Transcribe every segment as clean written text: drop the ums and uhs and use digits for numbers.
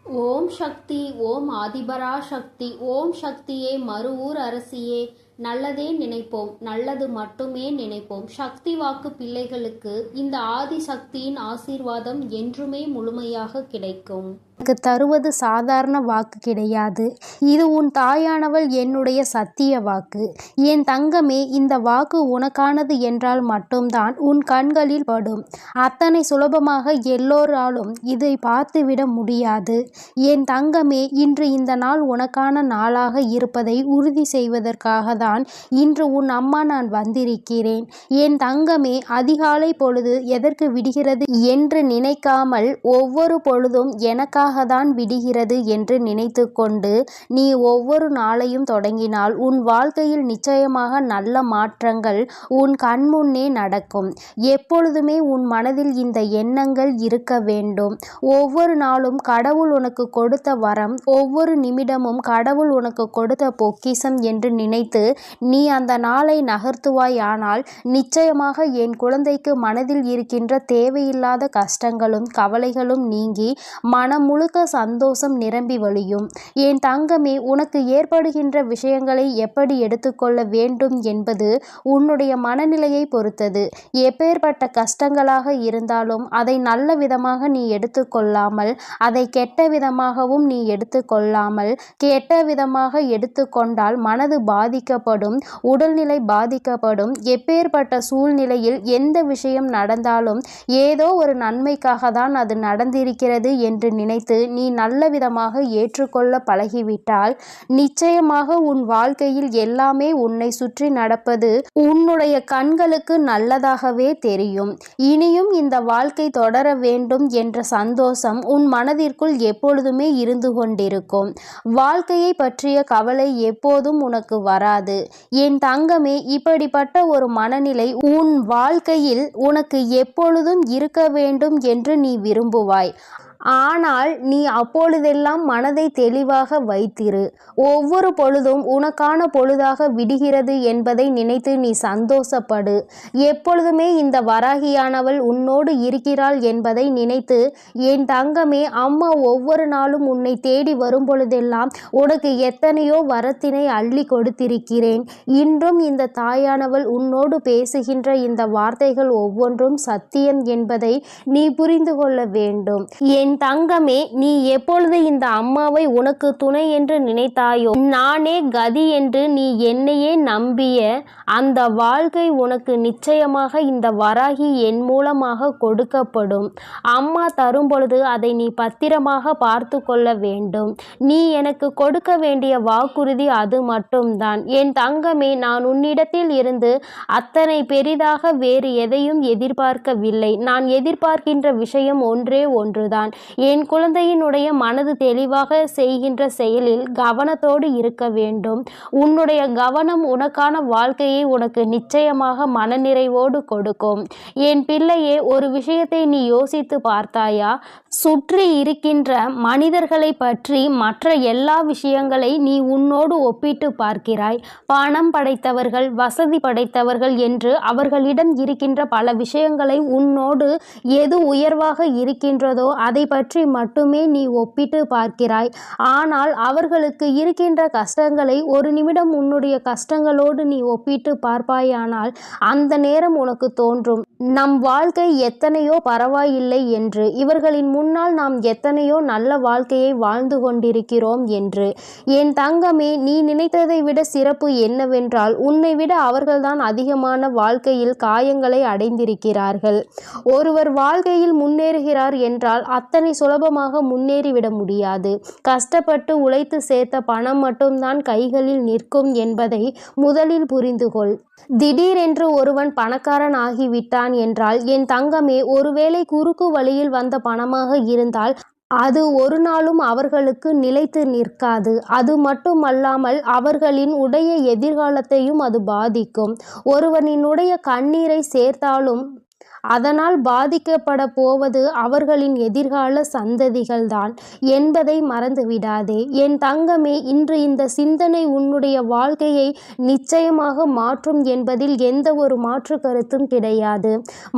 ஓம் சக்தி. ஓம் ஆதிபரா சக்தி. ஓம் சக்தியே மருவூர் அரசியே. நல்லதே நினைப்போம், நல்லது மட்டுமே நினைப்போம். சக்தி வாக்கு பிள்ளைகளுக்கு இந்த ஆதிசக்தியின் ஆசீர்வாதம் என்றுமே முழுமையாக கிடைக்கும். எனக்கு தருவது சாதாரண வாக்கு கிடையாது. இது உன் தாயானவள் என்னுடைய சத்திய வாக்கு. என் தங்கமே, இந்த வாக்கு உனக்கானது என்றால் மட்டும்தான் உன் கண்களில் படும். அத்தனை சுலபமாக எல்லோராலும் இதை பார்த்துவிட முடியாது. என் தங்கமே, இன்று இந்த நாள் உனக்கான நாளாக இருப்பதை உறுதி செய்வதற்காக தான் இன்று உன் அம்மா நான் வந்திருக்கிறேன். என் தங்கமே, அதிகாலை பொழுது எதற்கு விடுகிறது என்று நினைக்காமல் ஒவ்வொரு பொழுதும் எனக்காக தான் விடுகிறது என்று நினைத்து கொண்டு நீ ஒவ்வொரு நாளையும் தொடங்கினால் உன் வாழ்க்கையில் நிச்சயமாக நல்ல மாற்றங்கள் உன் கண்முன்னே நடக்கும். எப்பொழுதுமே உன் மனதில் இந்த எண்ணங்கள் இருக்க வேண்டும். ஒவ்வொரு நாளும் கடவுள் உனக்கு கொடுத்த வரம், ஒவ்வொரு நிமிடமும் கடவுள் உனக்கு கொடுத்த பொக்கிஷம் என்று நினைத்து நீ அந்த நாளை நகர்த்துவாய். ஆனால் நிச்சயமாக என் குழந்தைக்கு மனதில் இருக்கின்ற தேவையில்லாத கஷ்டங்களும் கவலைகளும் நீங்கி மனம் முழுக்க சந்தோஷம் நிரம்பி வழியும். என் தங்கமே, உனக்கு ஏற்படுகின்ற விஷயங்களை எப்படி எடுத்துக்கொள்ள வேண்டும் என்பது உன்னுடைய மனநிலையை பொறுத்தது. எப்பேற்பட்ட கஷ்டங்களாக இருந்தாலும் அதை நல்ல விதமாக நீ எடுத்துக்கொள்ளாமல், அதை கெட்ட விதமாகவும் நீ எடுத்துக்கொள்ளாமல், கெட்ட விதமாக எடுத்துக்கொண்டால் மனது பாதிக்கப்படும், உடல்நிலை பாதிக்கப்படும். எப்பேற்பட்ட சூழ்நிலையில் எந்த விஷயம் நடந்தாலும் ஏதோ ஒரு நன்மைக்காக தான் அது நடந்திருக்கிறது என்று நினைத்து நீ நல்ல விதமாக ஏற்றுக்கொள்ள பழகிவிட்டால் நிச்சயமாக உன் வாழ்க்கையில் எல்லாமே உன்னை சுற்றி நடப்பது உன்னுடைய கண்களுக்கு நல்லதாகவே தெரியும். இனியும் இந்த வாழ்க்கை தொடர வேண்டும் என்ற சந்தோஷம் உன் மனதிற்குள் எப்பொழுதுமே இருந்து கொண்டிருக்கும். வாழ்க்கையை பற்றிய கவலை எப்போதும் உனக்கு வராது. என் தங்கமே, இப்படிப்பட்ட ஒரு மனநிலை உன் வாழ்க்கையில் உனக்கு எப்பொழுதும் இருக்க வேண்டும் என்று நீ விரும்புவாய். ஆனால் நீ அப்பொழுதெல்லாம் மனதை தெளிவாக வைத்திரு. ஒவ்வொரு பொழுதும் உனக்கான பொழுதாக விடுகிறது என்பதை நினைத்து நீ சந்தோஷப்படு. எப்பொழுதுமே இந்த வராகியானவள் உன்னோடு இருக்கிறாள் என்பதை நினைத்து என் தங்கமே, அம்மா ஒவ்வொரு நாளும் உன்னை தேடி வரும் பொழுதெல்லாம் உனக்கு எத்தனையோ வரத்தினை அள்ளி கொடுத்திருக்கிறேன். இன்றும் இந்த தாயானவள் உன்னோடு பேசுகின்ற இந்த வார்த்தைகள் ஒவ்வொன்றும் சத்தியம் என்பதை நீ புரிந்து கொள்ள வேண்டும். என் தங்கமே, நீ எப்பொழுது இந்த அம்மாவை உனக்கு துணை என்று நினைத்தாயோ, நானே கதி என்று நீ என்னையே நம்பிய அந்த வாழ்க்கை உனக்கு நிச்சயமாக இந்த வராகி என் மூலமாக கொடுக்கப்படும். அம்மா தரும் பொழுது அதை நீ பத்திரமாக பார்த்து கொள்ள வேண்டும். நீ எனக்கு கொடுக்க வேண்டிய வாக்குறுதி அது மட்டும்தான். என் தங்கமே, நான் உன்னிடத்தில் இருந்து அத்தனை பெரிதாக வேறு எதையும் எதிர்பார்க்கவில்லை. நான் எதிர்பார்க்கின்ற விஷயம் ஒன்றே ஒன்றுதான். என் குழந்தையினுடைய மனது தெளிவாக செய்கின்ற செயலில் கவனத்தோடு இருக்க வேண்டும். உன்னுடைய கவனம் உனக்கான வாழ்க்கையை உனக்கு நிச்சயமாக மனநிறைவோடு கொடுக்கும். என் பிள்ளையே, ஒரு விஷயத்தை நீ யோசித்து பார்த்தாயா? சுற்றி இருக்கின்ற மனிதர்களை பற்றி மற்ற எல்லா விஷயங்களை நீ உன்னோடு ஒப்பிட்டு பார்க்கிறாய். பணம் படைத்தவர்கள், வசதி படைத்தவர்கள் என்று அவர்களிடம் இருக்கின்ற பல விஷயங்களை உன்னோடு எது உயர்வாக இருக்கின்றதோ அதை பற்றி மட்டுமே நீ ஒப்பிட்டு பார்க்கிறாய். ஆனால் அவர்களுக்கு இருக்கின்ற கஷ்டங்களை ஒரு நிமிடம் உன்னுடைய கஷ்டங்களோடு நீ ஒப்பிட்டு பார்ப்பாயானால் அந்த நேரம் உனக்கு தோன்றும், நம் வாழ்க்கை எத்தனையோ பரவாயில்லை என்று, இவர்களின் முன்னால் நாம் எத்தனையோ நல்ல வாழ்க்கையை வாழ்ந்து கொண்டிருக்கிறோம் என்று. என் தங்கமே, நீ நினைத்ததை விட சிறப்பு என்னவென்றால் உன்னை விட அவர்கள்தான் அதிகமான வாழ்க்கையில் காயங்களை அடைந்திருக்கிறார்கள். ஒருவர் வாழ்க்கையில் முன்னேறுகிறார் என்றால் அத்தனை சுலபமாக முன்னேறிவிட முடியாது. கஷ்டப்பட்டு உழைத்து சேர்த்த பணம் மட்டும்தான் கைகளில் நிற்கும் என்பதை முதலில் புரிந்துகொள். திடீரென்று ஒருவன் பணக்காரன் ஆகிவிட்டான் என்றால் என் தங்கமே, ஒருவேளை குறுக்கு வழியில் வந்த பணமாக இருந்தால் அது ஒரு நாளும் அவர்களுக்கு நிலைத்து நிற்காது. அது மட்டுமல்லாமல் அவர்களின் உடைய எதிர்காலத்தையும் அது பாதிக்கும். ஒருவனினுடைய கண்ணீரை சேர்த்தாலும் அதனால் பாதிக்கப்பட போவது அவர்களின் எதிர்கால சந்ததிகள்தான் என்பதை மறந்துவிடாதே. என் தங்கமே, இன்று இந்த சிந்தனை உன்னுடைய வாழ்க்கையை நிச்சயமாக மாற்றும் என்பதில் எந்த ஒரு மாற்று கருத்தும் கிடையாது.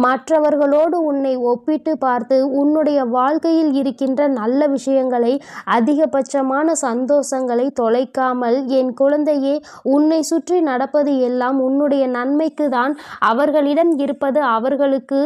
மற்றவர்களோடு உன்னை ஒப்பிட்டு பார்த்து உன்னுடைய வாழ்க்கையில் இருக்கின்ற நல்ல விஷயங்களை, அதிகபட்சமான சந்தோஷங்களை தொலைக்காமல், என் குழந்தையே, உன்னை சுற்றி நடப்பது எல்லாம் உன்னுடைய நன்மைக்கு தான். அவர்களிடம் இருப்பது அவர்களுக்கு,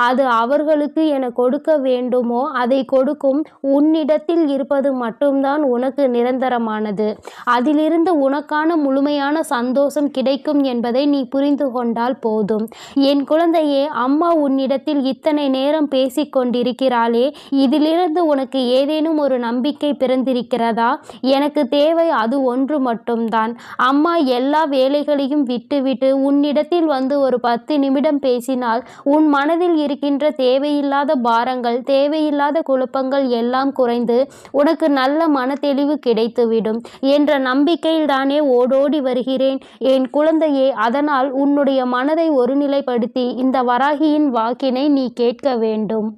அது அவர்களுக்கு என கொடுக்க வேண்டுமோ அதை கொடுக்கும். உன்னிடத்தில் இருப்பது மட்டும்தான் உனக்கு நிரந்தரமானது. அதிலிருந்து உனக்கான முழுமையான சந்தோஷம் கிடைக்கும் என்பதை நீ புரிந்து கொண்டால் போதும். என் குழந்தையே, அம்மா உன்னிடத்தில் இத்தனை நேரம் பேசிக் கொண்டிருக்கிறாளே, இதிலிருந்து உனக்கு ஏதேனும் ஒரு நம்பிக்கை பிறந்திருக்கிறதா? எனக்கு தேவை அது ஒன்று மட்டும்தான். அம்மா எல்லா வேலைகளையும் விட்டுவிட்டு உன்னிடத்தில் வந்து ஒரு 10 நிமிடம் பேசினால் உன் மனதில் இருக்கின்ற தேவையில்லாத பாரங்கள், தேவையில்லாத குழப்பங்கள் எல்லாம் குறைந்து உனக்கு நல்ல மனத்தெளிவு கிடைத்துவிடும் என்ற நம்பிக்கையில் தானே ஓடோடி வருகிறேன் என் குழந்தையே. அதனால் உன்னுடைய மனதை ஒருநிலைப்படுத்தி இந்த வராகியின் வாக்கினை நீ கேட்க வேண்டும்.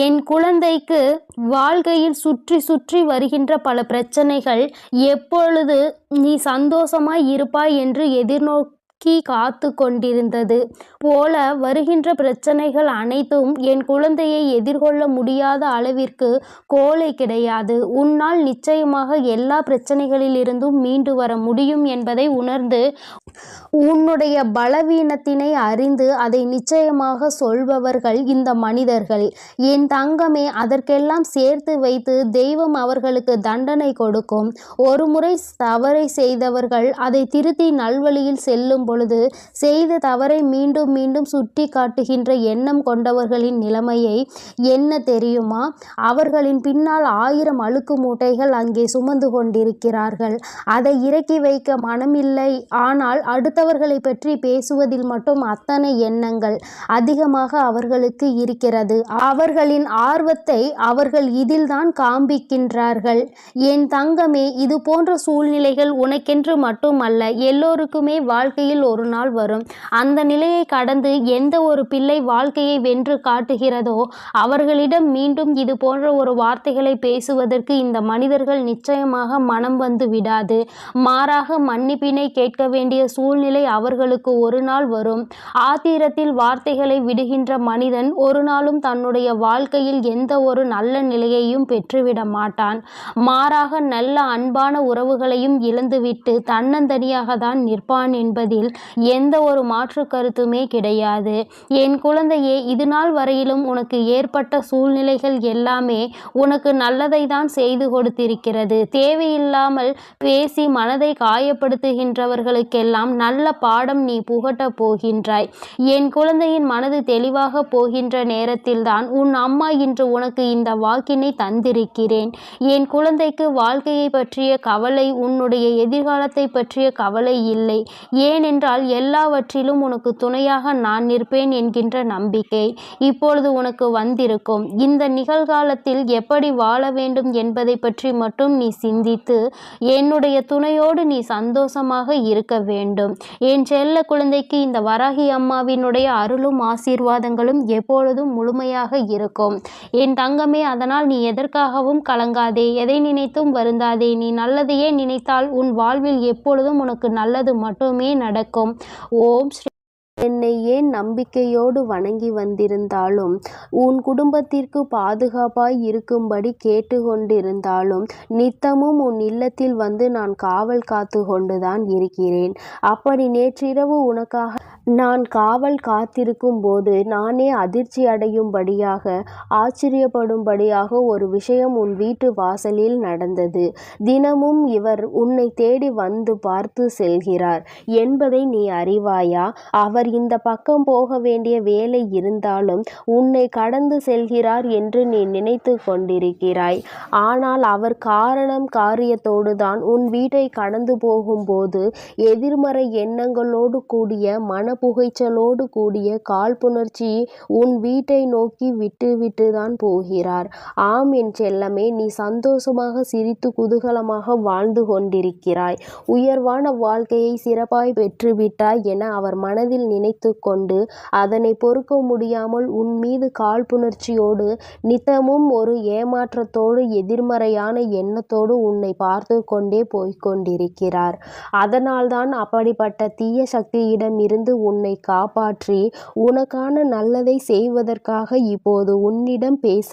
என் குழந்தைக்கு வாழ்க்கையில் சுற்றி சுற்றி வருகின்ற பல பிரச்சனைகள் எப்பொழுது நீ சந்தோஷமாய் இருப்பாய் என்று காத்து கொண்டிருந்தது போல வருகின்ற பிரச்சனைகள் அனைத்தும் என் குழந்தையை எதிர்கொள்ள முடியாத அளவிற்கு கோலை கிடையாது. உன்னால் நிச்சயமாக எல்லா பிரச்சனைகளிலிருந்தும் மீண்டு வர முடியும் என்பதை உணர்ந்து உன்னுடைய பலவீனத்தினை அறிந்து அதை நிச்சயமாக சொல்பவர்கள் இந்த மனிதர்கள். என் தங்கமே, அதற்கெல்லாம் சேர்த்து வைத்து தெய்வம் அவர்களுக்கு தண்டனை கொடுக்கும். ஒரு முறை தவறை செய்தவர்கள் அதை திருத்தி நல்வழியில் செல்லும் பொழுது செய்த தவறை மீண்டும் மீண்டும் சுட்டி காட்டுகின்ற எண்ணம் கொண்டவர்களின் நிலைமையை என்ன தெரியுமா? அவர்களின் பின்னால் 1000 அழுக்கு மூட்டைகள் அங்கே சுமந்து கொண்டிருக்கிறார்கள். அதை இறக்கி வைக்க மனமில்லை. ஆனால் அடுத்தவர்களை பற்றி பேசுவதில் மட்டும் அத்தனை எண்ணங்கள் அதிகமாக அவர்களுக்கு இருக்கிறது. அவர்களின் ஆர்வத்தை அவர்கள் இதில்தான் காண்பிக்கின்றார்கள். என் தங்கமே, இது போன்ற சூழ்நிலைகள் உனக்கென்று மட்டுமல்ல, எல்லோருக்குமே வாழ்க்கையில் ஒரு நாள் வரும். அந்த நிலையை கடந்து எந்த ஒரு பிள்ளை வாழ்க்கையை வென்று காட்டுகிறதோ அவர்களிடம் மீண்டும் இது போன்ற ஒரு வார்த்தைகளை பேசுவதற்கு இந்த மனிதர்கள் நிச்சயமாக மனம் வந்து விடாது. மாறாக மன்னிப்பினை கேட்க வேண்டிய சூழ்நிலை அவர்களுக்கு ஒரு நாள் வரும். ஆத்திரத்தில் வார்த்தைகளை விடுகின்ற மனிதன் ஒரு நாளும் தன்னுடைய வாழ்க்கையில் எந்த ஒரு நல்ல நிலையையும் பெற்றுவிட மாட்டான். மாறாக நல்ல அன்பான உறவுகளையும் இழந்துவிட்டு தன்னந்தனியாக தான் நிற்பான் என்பதில் எந்த ஒரு மாற்று கருத்துமே கிடையாது. என் குழந்தையே, இது நாள் வரையிலும் உனக்கு ஏற்பட்ட சூழ்நிலைகள் எல்லாமே உனக்கு நல்லதை தான் செய்து கொடுத்திருக்கிறது. தேவையில்லாமல் பேசி மனதை காயப்படுத்துகின்றவர்களுக்கெல்லாம் நல்ல பாடம் நீ புகட்ட போகின்றாய். என் குழந்தையின் மனது தெளிவாக போகின்ற நேரத்தில்தான் உன் அம்மா இன்று உனக்கு இந்த வாக்கினை தந்திருக்கிறேன். என் குழந்தைக்கு வாழ்க்கையை பற்றிய கவலை, உன்னுடைய எதிர்காலத்தை பற்றிய கவலை இல்லை. ஏனென்றால் எல்லாவற்றிலும் உனக்கு துணையாக நான் நிற்பேன் என்கின்ற நம்பிக்கை இப்பொழுது உனக்கு வந்திருக்கும். இந்த நிகழ்காலத்தில் எப்படி வாழ வேண்டும் என்பதை பற்றி மட்டும் நீ சிந்தித்து என்னுடைய துணையோடு நீ சந்தோஷமாக இருக்க வேண்டும். என் செல்ல குழந்தைக்கு இந்த வராகி அம்மாவினுடைய அருளும் ஆசீர்வாதங்களும் எப்பொழுதும் முழுமையாக இருக்கும் என் தங்கமே. அதனால் நீ எதற்காகவும் கலங்காதே, எதை நினைத்தும் வருந்தாதே. நீ நல்லதையே நினைத்தால் உன் வாழ்வில் எப்பொழுதும் உனக்கு நல்லது மட்டுமே நடக்கும். ஓம் ஸ்ரீ. என்னை ஏன் நம்பிக்கையோடு வணங்கி வந்திருந்தாலும், உன் குடும்பத்திற்கு பாதுகாப்பாய் இருக்கும்படி கேட்டு கொண்டிருந்தாலும், நித்தமும் உன் இல்லத்தில் வந்து நான் காவல் காத்து கொண்டுதான் இருக்கிறேன். அப்படி நேற்றிரவு உனக்காக நான் காவல் காத்திருக்கும் போது நானே அதிர்ச்சி அடையும்படியாக, ஆச்சரியப்படும்படியாக ஒரு விஷயம் உன் வீட்டு வாசலில் நடந்தது. தினமும் இவர் உன்னை தேடி வந்து பார்த்து செல்கிறார் என்பதை நீ அறிவாயா? அவர் இந்த பக்கம் போக வேண்டிய வேலை இருந்தாலும் உன்னை கடந்து செல்கிறார் என்று நீ நினைத்து கொண்டிருக்கிறாய். ஆனால் அவர் காரணம் காரியத்தோடு தான் உன் வீட்டை கடந்து போகும்போது எதிர்மறை எண்ணங்களோடு கூடிய புகைச்சலோடு கூடிய காழ்ப்புணர்ச்சி உன் வீட்டை நோக்கி விட்டுவிட்டுதான் போகிறார். ஆம் என் செல்லமே, நீ சந்தோஷமாக சிரித்து குதூகலமாக வாழ்ந்து கொண்டிருக்கிறாய். உயர்வான வாழ்க்கையை சிறப்பாய் பெற்றுவிட்டாய் என அவர் மனதில் நினைத்து கொண்டு அதனை பொறுக்க முடியாமல் உன் மீது காழ்ப்புணர்ச்சியோடு நித்தமும் ஒரு ஏமாற்றத்தோடு எதிர்மறையான எண்ணத்தோடு உன்னை பார்த்து கொண்டே போய்கொண்டிருக்கிறார். அதனால்தான் அப்படிப்பட்ட தீய சக்தியிடமிருந்து உன்னை காப்பாற்றி உனக்கான நல்லதை செய்வதற்காக இப்போது உன்னிடம் பேச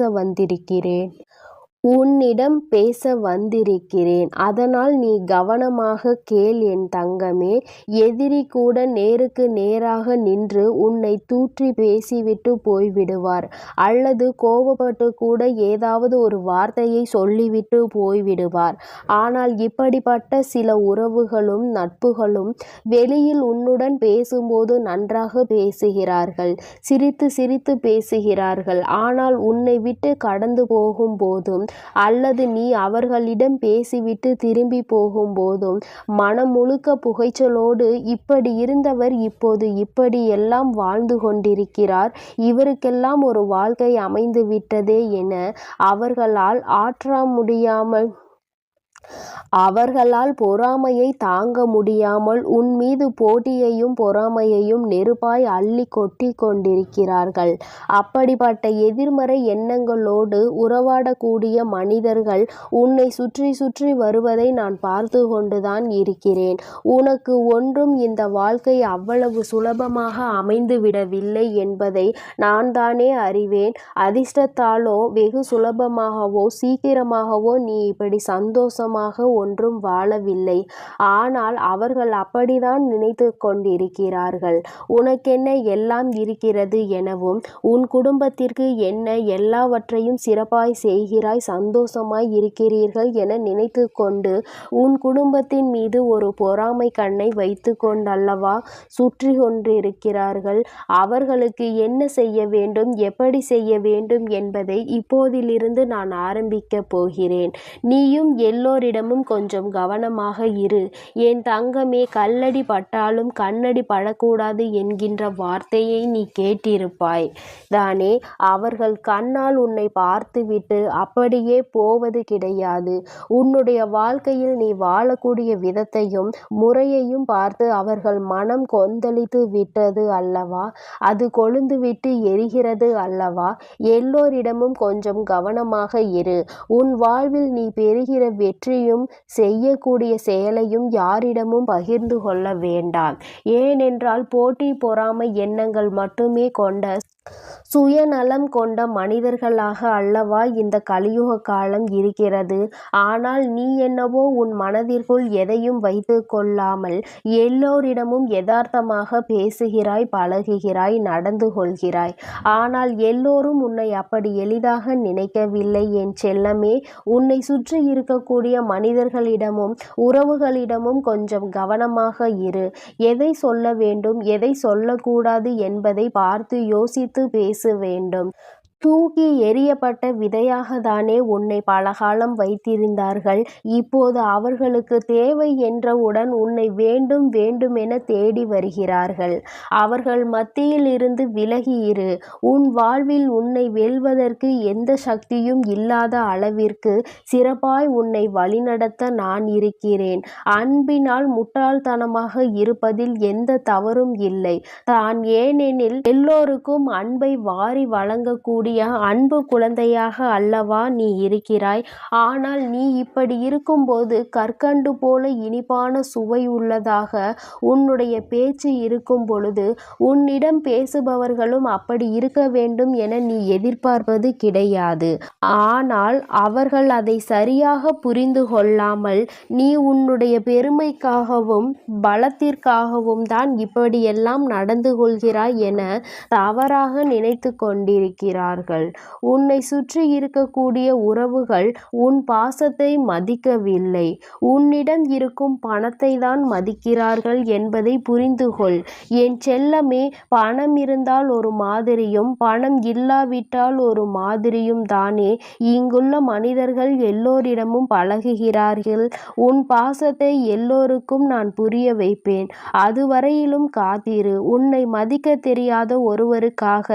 வந்திருக்கிறேன். அதனால் நீ கவனமாக கேள் என் தங்கமே. எதிரி கூட நேருக்கு நேராக நின்று உன்னை தூற்றி பேசிவிட்டு போய்விடுவார். அல்லது கோபப்பட்டு கூட ஏதாவது ஒரு வார்த்தையை சொல்லிவிட்டு போய்விடுவார். ஆனால் இப்படிப்பட்ட சில உறவுகளும் நட்புகளும் வெளியில் உன்னுடன் பேசும்போது நன்றாக பேசுகிறார்கள், சிரித்து சிரித்து பேசுகிறார்கள். ஆனால் உன்னை விட்டு கடந்து போகும்போதும் அல்லது நீ அவர்களிடம் பேசிவிட்டு திரும்பி போகும்போதும் மனம் முழுக்க புகைச்சலோடு இப்படி இருந்தவர் இப்போது இப்படி எல்லாம் வாழ்ந்து கொண்டிருக்கிறார், இவருக்கெல்லாம் ஒரு வாழ்க்கை அமைந்து விட்டதே என அவர்களால் பொறாமையை தாங்க முடியாமல் உன் மீது போட்டியையும் பொறாமையையும் நெருப்பாய் அள்ளி கொட்டி கொண்டிருக்கிறார்கள். அப்படிப்பட்ட எதிர்மறை எண்ணங்களோடு உறவாடக்கூடிய மனிதர்கள் உன்னை சுற்றி சுற்றி வருவதை நான் பார்த்து கொண்டுதான் இருக்கிறேன். உனக்கு ஒன்றும் இந்த வாழ்க்கை அவ்வளவு சுலபமாக அமைந்து விடவில்லை என்பதை நான் தானே அறிவேன். அதிர்ஷ்டத்தாலோ வெகு சுலபமாகவோ சீக்கிரமாகவோ நீ இப்படி சந்தோஷமாக ஒன்றும் வாழவில்லை. ஆனால் அவர்கள் அப்படித்தான் நினைத்து கொண்டிருக்கிறார்கள். உனக்கென்ன எல்லாம் இருக்கிறது எனவும் உன் குடும்பத்திற்கு என்ன எல்லாவற்றையும் சிறப்பாய் செய்கிறாய், சந்தோஷமாய் இருக்கிறீர்கள் என நினைத்து கொண்டு உன் குடும்பத்தின் மீது ஒரு பொறாமை கண்ணை வைத்து கொண்டல்லவா சுற்றி கொண்டிருக்கிறார்கள். அவர்களுக்கு என்ன செய்ய வேண்டும், எப்படி செய்ய வேண்டும் என்பதை இப்போதிலிருந்து நான் ஆரம்பிக்கப் போகிறேன். நீயும் எல்லோரிடமும் கொஞ்சம் கவனமாக இரு என் தங்கமே. கல்லடி பட்டாலும் கண்ணடி படக்கூடாது என்கின்ற வார்த்தையை நீ கேட்டிருப்பாய் தானே. அவர்கள் கண்ணால் உன்னை பார்த்துவிட்டு அப்படியே போவது கிடையாது. உன்னுடைய வாழ்க்கையில் நீ வாழக்கூடிய விதத்தையும் முறையையும் பார்த்து அவர்கள் மனம் கொந்தளித்து விட்டது அல்லவா, அது கொழுந்துவிட்டு எரிகிறது அல்லவா. எல்லோரிடமும் கொஞ்சம் கவனமாக இரு. உன் வாழ்வில் நீ பெறுகிற வெற்றியும் செய்யக்கூடிய செயலையும் யாரிடமும் பகிர்ந்து கொள்ள வேண்டாம். ஏனென்றால் போட்டி பொறாமை எண்ணங்கள் மட்டுமே கொண்ட சுயநலம் கொண்ட மனிதர்களாக அல்லவா இந்த கலியுக காலம் இருக்கிறது. ஆனால் நீ என்னவோ உன் மனதிற்குள் எதையும் வைத்து கொள்ளாமல் எல்லோரிடமும் யதார்த்தமாக பேசுகிறாய், பழகுகிறாய், நடந்து கொள்கிறாய். ஆனால் எல்லோரும் உன்னை அப்படி எளிதாக நினைக்கவில்லை என் செல்லமே. உன்னை சுற்றி இருக்கக்கூடிய மனிதர்களிடமும் உறவுகளிடமும் கொஞ்சம் கவனமாக இரு. எதை சொல்ல வேண்டும், எதை சொல்லக்கூடாது என்பதை பார்த்து யோசித்து பேச வேண்டும். தூக்கி எறியப்பட்ட விதையாகத்தானே உன்னை பலகாலம் வைத்திருந்தார்கள். இப்போது அவர்களுக்கு தேவை என்றவுடன் உன்னை வேண்டும் வேண்டுமென தேடி வருகிறார்கள். அவர்கள் மத்தியில் இருந்து விலகி இரு. உன் வாழ்வில் உன்னை வெல்வதற்கு எந்த சக்தியும் இல்லாத அளவிற்கு சிறப்பாய் உன்னை வழிநடத்த நான் இருக்கிறேன். அன்பினால் முட்டாள்தனமாக இருப்பதில் எந்த தவறும் இல்லை தான். ஏனெனில் எல்லோருக்கும் அன்பை வாரி வழங்கக்கூடிய அன்பு குழந்தையாக அல்லவா நீ இருக்கிறாய். ஆனால் நீ இப்படி இருக்கும்போது கற்கண்டு போல இனிப்பான சுவை உள்ளதாக உன்னுடைய பேச்சு இருக்கும் பொழுது உன்னிடம் பேசுபவர்களும் அப்படி இருக்க வேண்டும் என நீ எதிர்பார்ப்பது கிடையாது. ஆனால் அவர்கள் அதை சரியாக புரிந்து கொள்ளாமல் நீ உன்னுடைய பெருமைக்காகவும் பலத்திற்காகவும் தான் இப்படியெல்லாம் நடந்து கொள்கிறாய் என தவறாக நினைத்து கொண்டிருக்கிறார்கள். இருக்கிறார்கள். உன்னை சுற்றி இருக்கக்கூடிய உறவுகள் உன் பாசத்தை மதிக்கவில்லை, உன்னிடம் இருக்கும் பணத்தை தான் மதிக்கிறார்கள் என்பதை புரிந்துகொள். என் செல்லமே, பணம் இருந்தால் ஒரு மாதிரியும் பணம் இல்லாவிட்டால் ஒரு மாதிரியும் தானே இங்குள்ள மனிதர்கள் எல்லோரிடமும் பழகுகிறார்கள். உன் பாசத்தை எல்லோருக்கும் நான் புரிய வைப்பேன். அதுவரையிலும் காத்திரு. உன்னை மதிக்க தெரியாத ஒருவருக்காக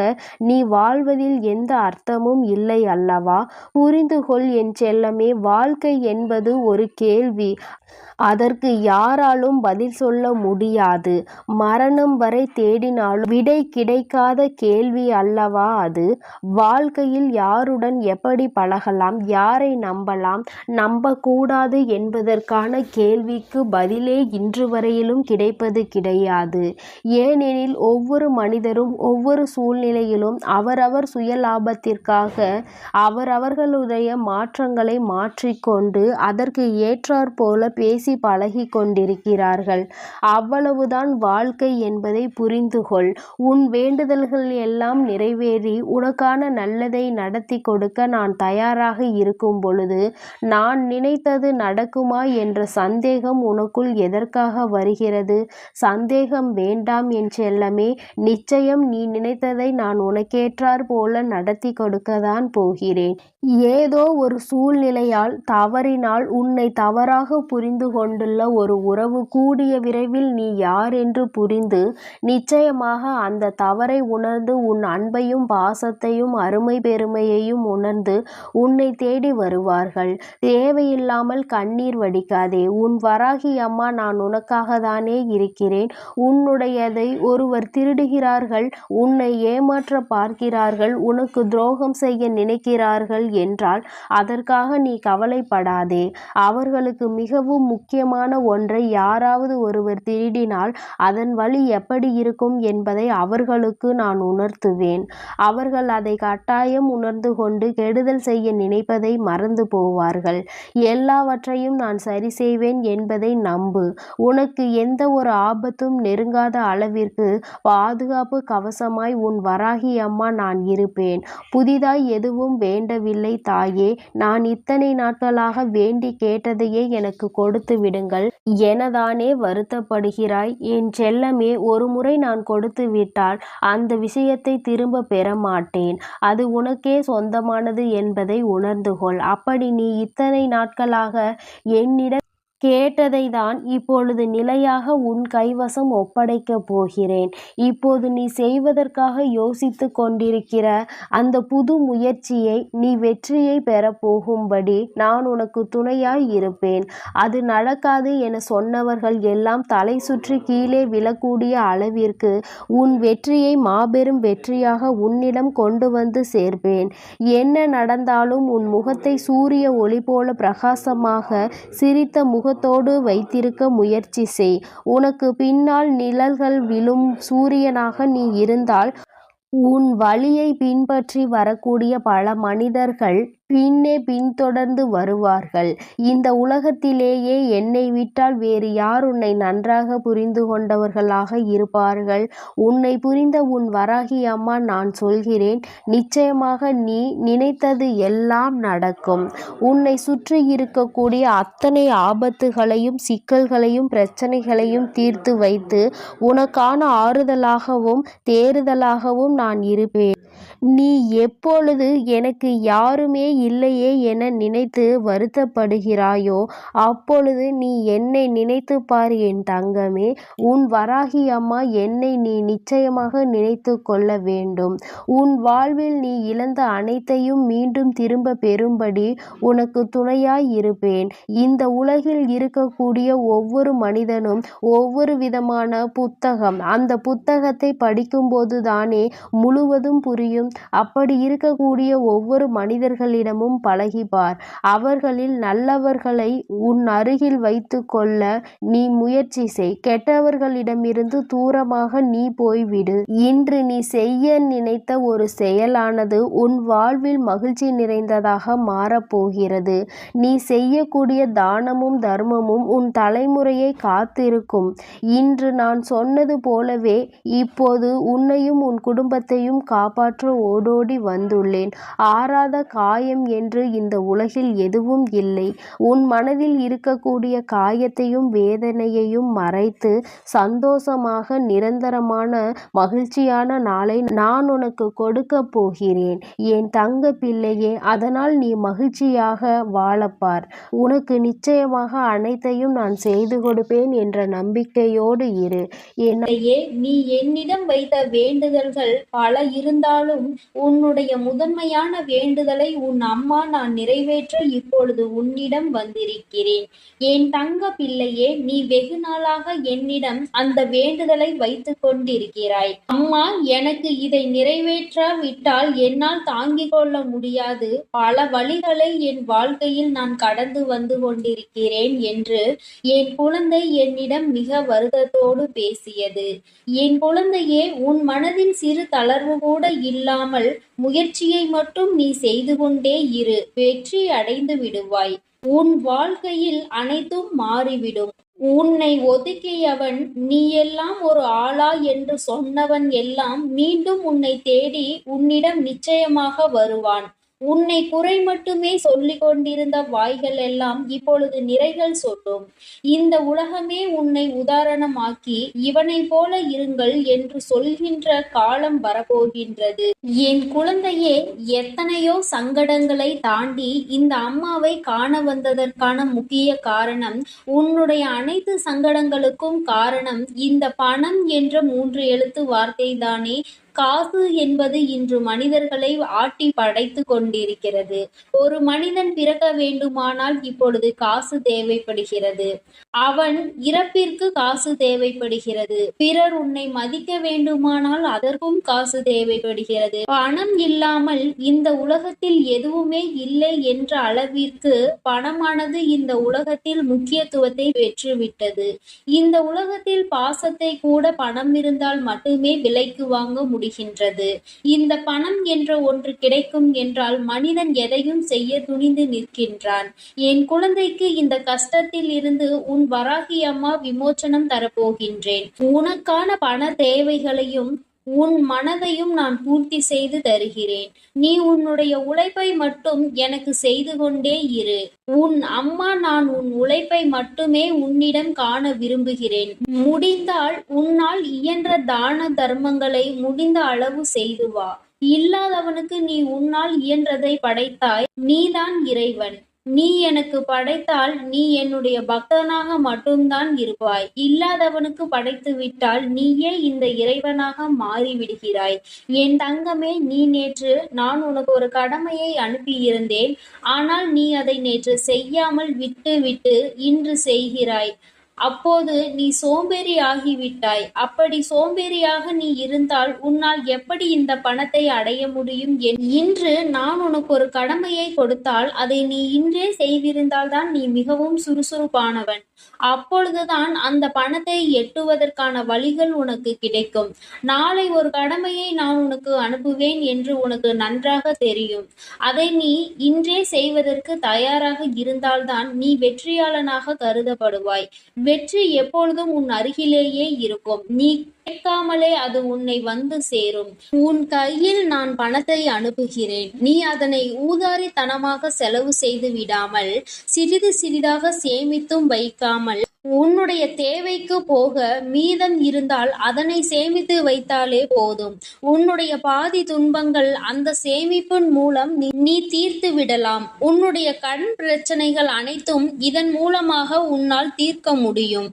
நீ வாழ்வதில் எந்த அர்த்தமும் இல்லை அல்லவா? புரிந்துகொள் என் செல்லமே. வாழ்க்கை என்பது ஒரு கேள்வி. அதற்கு யாராலும் பதில் சொல்ல முடியாது. மரணம் வரை தேடினாலும் விடை கிடைக்காத கேள்வி அல்லவா அது? வாழ்க்கையில் யாருடன் எப்படி பழகலாம், யாரை நம்பலாம், நம்பக்கூடாது என்பதற்கான கேள்விக்கு பதிலே இன்று வரையிலும் கிடைப்பது கிடையாது. ஏனெனில் ஒவ்வொரு மனிதரும் ஒவ்வொரு சூழ்நிலையிலும் அவரவர் சுயலாபத்திற்காக அவரவர்களுடைய மாற்றங்களை மாற்றிக்கொண்டு அதற்கு ஏற்றாற்போல பேசி பழகி கொண்டிருக்கிறார்கள். அவ்வளவுதான் வாழ்க்கை என்பதை புரிந்துகொள். உன் வேண்டுதல்கள் எல்லாம் நிறைவேறி உனக்கான நல்லதை நடத்தி கொடுக்க நான் தயாராக இருக்கும் பொழுது நான் நினைத்தது நடக்குமா என்ற சந்தேகம் உனக்குள் எதற்காக வருகிறது? சந்தேகம் வேண்டாம் என் செல்லமே. நிச்சயம் நீ நினைத்ததை நான் உனக்கேற்றார் போல நடத்தி கொடுக்கத்தான் போகிறேன். ஏதோ ஒரு சூழ்நிலையால் தவறினால் உன்னை தவறாக புரிந்து கொண்டுள்ள ஒரு உறவு கூடிய விரைவில் நீ யார் என்று புரிந்து நிச்சயமாக அந்த தவறை உணர்ந்து உன் அன்பையும் பாசத்தையும் அருமை பெருமையையும் உணர்ந்து உன்னை தேடி வருவார்கள். தேவையில்லாமல் கண்ணீர் வடிக்காதே. உன் வராகி அம்மா நான் உனக்காக தானே இருக்கிறேன். உன்னுடையதை ஒருவர் திருடுகிறார்கள், உன்னை ஏமாற்ற பார்க்கிறார்கள், உனக்கு துரோகம் செய்ய நினைக்கிறார்கள் என்றால் அதற்காக நீ கவலைப்படாதே. அவர்களுக்கு மிகவும் முக்கியமான ஒன்றை யாராவது ஒருவர் திருடினால் அதன் வலி எப்படி இருக்கும் என்பதை அவர்களுக்கு நான் உணர்த்துவேன். அவர்கள் அதை கட்டாயம் உணர்ந்து கொண்டு கெடுதல் செய்ய நினைப்பதை மறந்து போவார்கள். எல்லாவற்றையும் நான் சரி செய்வேன் என்பதை நம்பு. உனக்கு எந்த ஒரு ஆபத்தும் நெருங்காத அளவிற்கு பாதுகாப்பு கவசமாய் உன் வராகி அம்மா நான் இருப்பேன். புதிதாய் எதுவும் வேண்டவில்லை தாயே. நான் இத்தனை நாட்களாக வேண்டி கேட்டதையே எனக்கு கொடுத்து விடுங்கள் எனதானே வருத்தப்படுகிறாய்? என் செல்லமே, ஒரு முறை நான் கொடுத்து விட்டால் அந்த விஷயத்தை திரும்ப பெற மாட்டேன். அது உனக்கே சொந்தமானது என்பதை உணர்ந்து கொள். அப்படி நீ இத்தனை நாட்களாக என்னிடம் கேட்டதை தான் இப்பொழுது நிலையாக உன் கைவசம் ஒப்படைக்கப் போகிறேன். இப்போது நீ செய்வதற்காக யோசித்து கொண்டிருக்கிற அந்த புது முயற்சியை நீ வெற்றியை பெறப்போகும்படி நான் உனக்கு துணையாய் இருப்பேன். அது நடக்காது என சொன்னவர்கள் எல்லாம் தலை சுற்றி கீழே விழக்கூடிய அளவிற்கு உன் வெற்றியை மாபெரும் வெற்றியாக உன்னிடம் கொண்டு வந்து சேர்ப்பேன். என்ன நடந்தாலும் உன் முகத்தை சூரிய ஒளி போல பிரகாசமாக சிரித்த முகத்தோடு வைத்திருக்க முயற்சி செய். உனக்கு பின்னால் நிழல்கள் விழும் சூரியனாக நீ இருந்தால் உன் வழியை பின்பற்றி வரக்கூடிய பல மனிதர்கள் பின்னே பின்தொடர்ந்து வருவார்கள். இந்த உலகத்திலேயே என்னை விட்டால் வேறு யார் உன்னை நன்றாக புரிந்து கொண்டவர்களாக இருப்பார்கள்? உன்னை புரிந்த உன் வராகி அம்மா நான் சொல்கிறேன், நிச்சயமாக நீ நினைத்தது எல்லாம் நடக்கும். உன்னை சுற்றி இருக்கக்கூடிய அத்தனை ஆபத்துகளையும் சிக்கல்களையும் பிரச்சனைகளையும் தீர்த்து வைத்து உனக்கான ஆறுதலாகவும் தேறுதலாகவும் நான் இருப்பேன். நீ எப்பொழுது எனக்கு யாருமே இல்லையே என நினைத்து வருத்தப்படுகிறாயோ அப்பொழுது நீ என்னை நினைத்து பார் என் தங்கமே. உன் வராகி அம்மா என்னை நீ நிச்சயமாக நினைத்து கொள்ள வேண்டும். உன் வாழ்வில் நீ இழந்த அனைத்தையும் மீண்டும் திரும்ப பெறும்படி உனக்கு துணையாய் இருப்பேன். இந்த உலகில் இருக்கக்கூடிய ஒவ்வொரு மனிதனும் ஒவ்வொரு விதமான புத்தகம். அந்த புத்தகத்தை படிக்கும்போது தானே முழுவதும் புரியும். அப்படி இருக்கக்கூடிய ஒவ்வொரு மனிதர்களிடம் அனைவரிடமும் பழகிப்பார். அவர்களில் நல்லவர்களை உன் அருகில் வைத்து கொள்ள நீ முயற்சி செய். கெட்டவர்களிடமிருந்து தூரமாக நீ போய்விடு. இன்று நீ செய்ய நினைத்த ஒரு செயலானது உன் வாழ்வில் மகிழ்ச்சி நிறைந்ததாக மாறப்போகிறது. நீ செய்யக்கூடிய தானமும் தர்மமும் உன் தலைமுறையை காத்திருக்கும். இன்று நான் சொன்னது போலவே இப்போது உன்னையும் உன் குடும்பத்தையும் காப்பாற்ற ஓடோடி வந்துள்ளேன். ஆறாத காயம் என்று இந்த உலகில் எதுவும் இல்லை. உன் மனதில் இருக்கக்கூடிய காயத்தையும் வேதனையையும் மறைத்து சந்தோஷமாக நிரந்தரமான மகிழ்ச்சியான நாளை நான் உனக்கு கொடுக்க போகிறேன் என் தங்க பிள்ளையே. அதனால் நீ மகிழ்ச்சியாக வாழப்பார். உனக்கு நிச்சயமாக அனைத்தையும் நான் செய்து கொடுப்பேன் என்ற நம்பிக்கையோடு இரு. நீ என்னிடம் வைத்த வேண்டுதல்கள் பல இருந்தாலும் உன்னுடைய முதன்மையான வேண்டுதலை உன் அம்மா நான் நிறைவேற்ற இப்பொழுது உன்னிடம் வந்திருக்கிறேன். என் தங்க பிள்ளையே, நீ வெகு நாளாக என்னிடம் அந்த வேண்டுதலை வைத்துக் கொண்டிருக்கிறாய். அம்மா, எனக்கு இதை நிறைவேற்றாவிட்டால் என்னால் தாங்கிக் கொள்ள முடியாது. பல வழிகளை என் வாழ்க்கையில் நான் கடந்து வந்து கொண்டிருக்கிறேன் என்று என் குழந்தை என்னிடம் மிக வருத்தத்தோடு பேசியது. என் குழந்தையே, உன் மனதில் சிறு தளர்வு கூட இல்லாமல் முயற்சியை மட்டும் நீ செய்து கொண்டே இரு. வெற்றி அடைந்து விடுவாய். உன் வாழ்க்கையில் அனைத்தும் மாறிவிடும். உன்னை ஒதுக்கியவன், நீ எல்லாம் ஒரு ஆளா என்று சொன்னவன் எல்லாம் மீண்டும் உன்னை தேடி உன்னிடம் நிச்சயமாக வருவான். உன்னை குறை மட்டுமே சொல்லிக் கொண்டிருந்த வாய்கள் எல்லாம் இப்பொழுது நிறைகள் சொல்லும். இந்த உலகமே உன்னை உதாரணமாக்கி இவனை போல இருங்கள் என்று சொல்கின்ற காலம் வரப்போகின்றது. என் குழந்தையே, எத்தனையோ சங்கடங்களை தாண்டி இந்த அம்மாவை காண வந்ததற்கான முக்கிய காரணம், உன்னுடைய அனைத்து சங்கடங்களுக்கும் காரணம் இந்த பணம் என்ற 3 எழுத்து வார்த்தை தானே. காசு என்பது இன்று மனிதர்களை ஆட்டி படைத்து கொண்டிருக்கிறது. ஒரு மனிதன் பிறக்க வேண்டுமானால் இப்பொழுது காசு தேவைப்படுகிறது. அவன் இறப்பிற்கு காசு தேவைப்படுகிறது. பிறர் உன்னை மதிக்க வேண்டுமானால் அதற்கும் காசு தேவைப்படுகிறது. பணம் இல்லாமல் இந்த உலகத்தில் எதுவுமே இல்லை என்ற அளவிற்கு பணமானது இந்த உலகத்தில் முக்கியத்துவத்தை பெற்றுவிட்டது. இந்த உலகத்தில் பாசத்தை கூட பணம் இருந்தால் மட்டுமே விலைக்கு வாங்க முடிகின்றது. இந்த பணம் என்ற ஒன்று கிடைக்கும் என்றால் மனிதன் எதையும் செய்ய துணிந்து நிற்கின்றான். என் குழந்தைக்கு இந்த கஷ்டத்தில் இருந்து உன் வராகி அம்மா விமோச்சனம் தரப்போகின்றேன். உனக்கான பண தேவைகளையும் உன் மனதையும் நான் பூர்த்தி செய்து தருகிறேன். நீ உன்னுடைய உழைப்பை மட்டும் எனக்கு செய்து கொண்டே இரு. உன் அம்மா நான் உன் உழைப்பை மட்டுமே உன்னிடம் காண விரும்புகிறேன். முடிந்தால் உன்னால் இயன்ற தான தர்மங்களை முடிந்த அளவு செய்து வா. இல்லாதவனுக்கு நீ உன்னால் இயன்றதை படைத்தாய். நீதான் இறைவன். நீ எனக்கு படைத்தால் நீ என்னுடைய பக்தனாக மட்டும்தான் இருப்பாய். இல்லாதவனுக்கு படைத்து விட்டால் நீயே இந்த இறைவனாக மாறிவிடுகிறாய். என் தங்கமே, நீ நேற்று நான் உனக்கு ஒரு கடமையை அனுப்பியிருந்தேன். ஆனால் நீ அதை நேற்று செய்யாமல் விட்டு இன்று செய்கிறாய். அப்போது நீ சோம்பேறி ஆகிவிட்டாய். அப்படி சோம்பேறியாக நீ இருந்தால் உன்னால் எப்படி இந்த பணத்தை அடைய முடியும்? இன்று நான் உனக்கு ஒரு கடமையை கொடுத்தால் அதை நீ இன்றே செய்திருந்தால்தான் நீ மிகவும் சுறுசுறுப்பானவன். அப்பொழுதுதான் அந்த பணத்தை எட்டுவதற்கான வழிகள் உனக்கு கிடைக்கும். நாளை ஒரு கடமையை நான் உனக்கு அனுப்புவேன் என்று உனக்கு நன்றாக தெரியும். அதை நீ இன்றே செய்வதற்கு தயாராக இருந்தால்தான் நீ வெற்றியாளனாக கருதப்படுவாய். வெற்றி எப்பொழுதும் உன் அருகிலேயே இருக்கும். நீ கேட்காமலே அது உன்னை வந்து சேரும். உன் கையில் நான் பணத்தை அனுப்புகிறேன். நீ அதனை ஊதாரித்தனமாக செலவு செய்து விடாமல் சிறிது சிறிதாக சேமித்தும் வைக்காமல் உன்னுடைய தேவைக்கு போக மீதம் இருந்தால் அதனை சேமித்து வைத்தாலே போதும். உன்னுடைய பாதி துன்பங்கள் அந்த சேமிப்பின் மூலம் நீ தீர்த்து விடலாம். உன்னுடைய கண் பிரச்சனைகள் அனைத்தும் இதன் மூலமாக உன்னால் தீர்க்க முடியும்.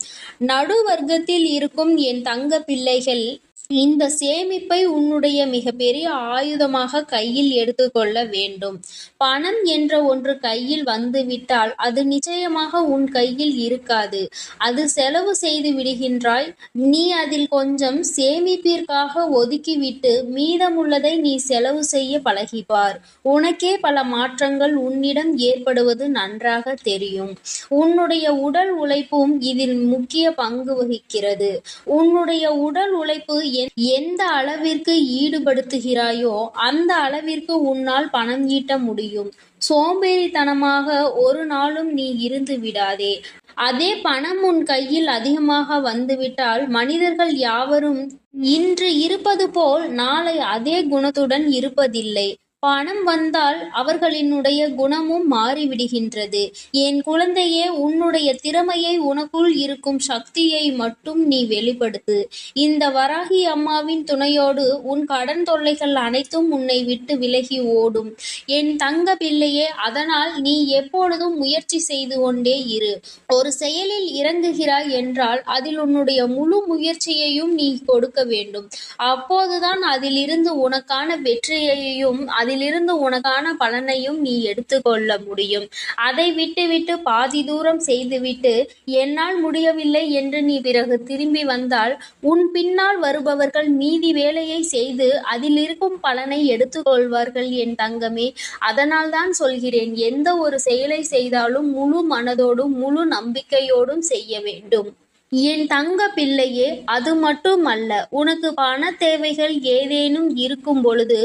நடுவர்க்கத்தில் இருக்கும் என் தங்க பிள்ளைகள், இந்த சேமிப்பை உன்னுடைய மிகப்பெரிய ஆயுதமாக கையில் எடுத்துக்கொள்ள வேண்டும். பணம் என்ற ஒன்று கையில் வந்துவிட்டால் அது நிச்சயமாக உன் கையில் இருக்காது. அது செலவு செய்து விடுகின்றாய். நீ அதில் கொஞ்சம் சேமிப்பிற்காக ஒதுக்கிவிட்டு மீதமுள்ளதை நீ செலவு செய்ய பழகிப்பார். உனக்கே பல மாற்றங்கள் உன்னிடம் ஏற்படுவது நன்றாக தெரியும். உன்னுடைய உடல் உழைப்பும் இதில் முக்கிய பங்கு வகிக்கிறது. உன்னுடைய உடல் உழைப்பு எந்த அளவிற்கு ஈடுபடுத்துகிறாயோ அந்த அளவிற்கு உன்னால் பணம் ஈட்ட முடியும். சோம்பேறித்தனமாக ஒரு நாளும் நீ இருந்து விடாதே. அதே பணம் உன் கையில் அதிகமாக வந்துவிட்டால் மனிதர்கள் யாவரும் இன்று இருப்பது போல் நாளை அதே குணத்துடன் இருப்பதில்லை. பணம் வந்தால் அவர்களினுடைய குணமும் மாறிவிடுகின்றது. என் குழந்தையே, உன்னுடைய திறமையை, உனக்குள் இருக்கும் சக்தியை மட்டும் நீ வெளிப்படுத்து. இந்த வராகி அம்மாவின் துணையோடு உன் கடன் தொல்லைகள் அனைத்தும் உன்னை விட்டு விலகி ஓடும். என் தங்க பிள்ளையே, அதனால் நீ எப்பொழுதும் முயற்சி செய்து கொண்டே இரு. ஒரு செயலில் இறங்குகிறாய் என்றால் அதில் உன்னுடைய முழு முயற்சியையும் நீ கொடுக்க வேண்டும். அப்போதுதான் அதிலிருந்து உனக்கான வெற்றியையும் அதிலிருந்து உனக்கான பலனையும் நீ எடுத்துக்கொள்ள முடியும். அதை விட்டுவிட்டு பாதி தூரம் செய்துவிட்டு என்னால் முடியவில்லை என்று நீ பிறகு திரும்பி வந்தால் உன் பின்னால் வருபவர்கள் மீதி வேலையை செய்து அதில் இருக்கும் பலனை எடுத்துக்கொள்வார்கள் என் தங்கமே. அதனால்தான் சொல்கிறேன், எந்த ஒரு செயலை செய்தாலும் முழு மனதோடும் முழு நம்பிக்கையோடும் செய்ய வேண்டும். என் தங்க பிள்ளையே, அது மட்டுமல்ல, உனக்கு பண தேவைகள் ஏதேனும் இருக்கும் பொழுது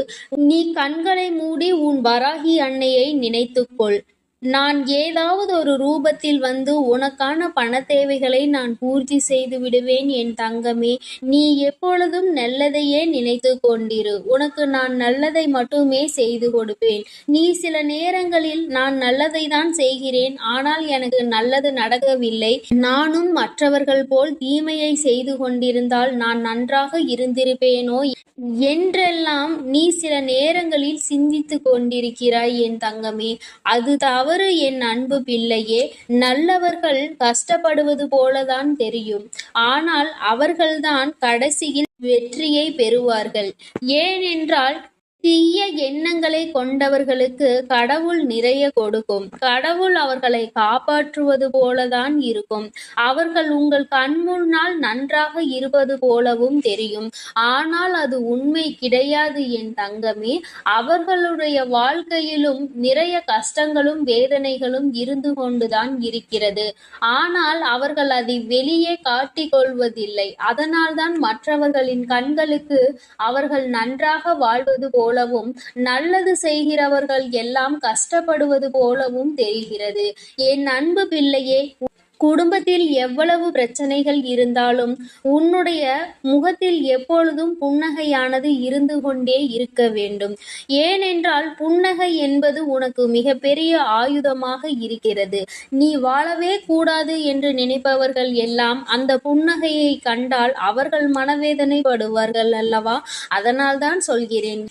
நீ கண்களை மூடி உன் வராகி அன்னையை நினைத்துக்கொள். நான் ஏதாவது ஒரு ரூபத்தில் வந்து உனக்கான பண தேவைகளை நான் பூர்த்தி செய்து விடுவேன் என் தங்கமே. நீ எப்பொழுதும் நல்லதையே நினைத்து கொண்டிரு. உனக்கு நான் நல்லதை மட்டுமே செய்து கொடுப்பேன். நீ சில நேரங்களில் நான் நல்லதை தான் செய்கிறேன், ஆனால் எனக்கு நல்லது நடக்கவில்லை, நானும் மற்றவர்கள் போல் தீமையை செய்து கொண்டிருந்தால் நான் நன்றாக இருந்திருப்பேனோ என்றெல்லாம் நீ சில நேரங்களில் சிந்தித்து கொண்டிருக்கிறாய் என் தங்கமே. அது தவறு என் அன்பு பிள்ளையே. நல்லவர்கள் கஷ்டப்படுவது போலதான் தெரியும், ஆனால் அவர்கள்தான் கடைசியில் வெற்றியை பெறுவார்கள். ஏனென்றால் தீய எண்ணங்களை கொண்டவர்களுக்கு கடவுள் நிறைய கொடுக்கும். கடவுள் அவர்களை காப்பாற்றுவது போலதான் இருக்கும். அவர்கள் உங்கள் கண் முன்னால் நன்றாக இருப்பது போலவும் தெரியும், ஆனால் அது உண்மை கிடையாது என் தங்கமே. அவர்களுடைய வாழ்க்கையிலும் நிறைய கஷ்டங்களும் வேதனைகளும் இருந்து கொண்டுதான் இருக்கிறது. ஆனால் அவர்கள் அதை வெளியே காட்டிக்கொள்வதில்லை. அதனால்தான் மற்றவர்களின் கண்களுக்கு அவர்கள் நன்றாக வாழ்வது போலவும் நல்லது செய்கிறவர்கள் எல்லாம் கஷ்டப்படுவது போலவும் தெரிகிறது. என் அன்பு பிள்ளையே, குடும்பத்தில் எவ்வளவு பிரச்சனைகள் இருந்தாலும் உன்னுடைய முகத்தில் எப்பொழுதும் புன்னகையானது இருந்து கொண்டே இருக்க வேண்டும். ஏனென்றால் புன்னகை என்பது உனக்கு மிகப்பெரிய ஆயுதமாக இருக்கிறது. நீ வாழவே கூடாது என்று நினைப்பவர்கள் எல்லாம் அந்த புன்னகையை கண்டால் அவர்கள் மனவேதனைப்படுவார்கள் அல்லவா? அதனால்தான் சொல்கிறேன்,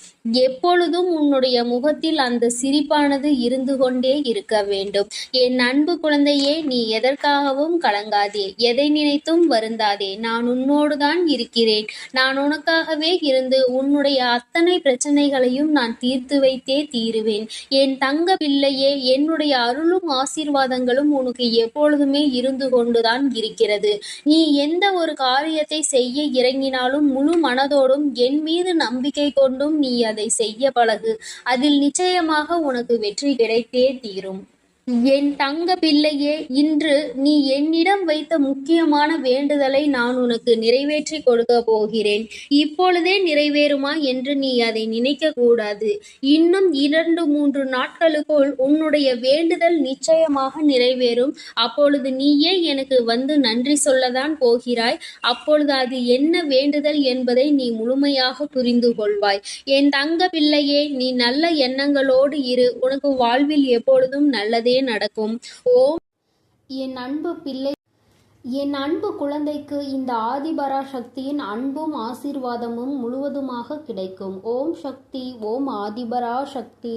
எப்பொழுதும் உன்னுடைய முகத்தில் அந்த சிரிப்பானது இருந்து கொண்டே இருக்க வேண்டும். என் அன்பு குழந்தையே, நீ எதற்காகவும் கலங்காதே, எதை நினைத்தும் வருந்தாதே. நான் உன்னோடுதான் இருக்கிறேன். நான் உனக்காகவே இருந்து உன்னுடைய அத்தனை பிரச்சனைகளையும் நான் தீர்த்து வைத்தே தீருவேன். என் தங்க பிள்ளையே, என்னுடைய அருளும் ஆசீர்வாதங்களும் உனக்கு எப்பொழுதுமே இருந்து கொண்டுதான் இருக்கிறது. நீ எந்த ஒரு காரியத்தை செய்ய இறங்கினாலும் முழு மனதோடும் என் மீது நம்பிக்கை கொண்டும் நீ அதை செய்ய பழகு. அதில் நிச்சயமாக உனக்கு வெற்றி கிடைத்தே தீரும். என் தங்க பிள்ளையே, இன்று நீ என்னிடம் வைத்த முக்கியமான வேண்டுதலை நான் உனக்கு நிறைவேற்றி கொடுக்க போகிறேன். இப்பொழுதே நிறைவேறுமா என்று நீ அதை நினைக்க கூடாது. இன்னும் 2-3 நாட்களுக்குள் உன்னுடைய வேண்டுதல் நிச்சயமாக நிறைவேறும். அப்பொழுது நீயே எனக்கு வந்து நன்றி சொல்லதான் போகிறாய். அப்பொழுது அது என்ன வேண்டுதல் என்பதை நீ முழுமையாக புரிந்து கொள்வாய். என் தங்க பிள்ளையே, நீ நல்ல எண்ணங்களோடு இரு. உனக்கு வாழ்வில் எப்பொழுதும் நல்லதே நடக்கும். ஓம். என் அன்பு பிள்ளை, என் அன்பு குழந்தைக்கு இந்த ஆதிபராசக்தியின் அன்பும் ஆசீர்வாதமும் முழுவதுமாக கிடைக்கும். ஓம் சக்தி. ஓம் ஆதிபராசக்தி.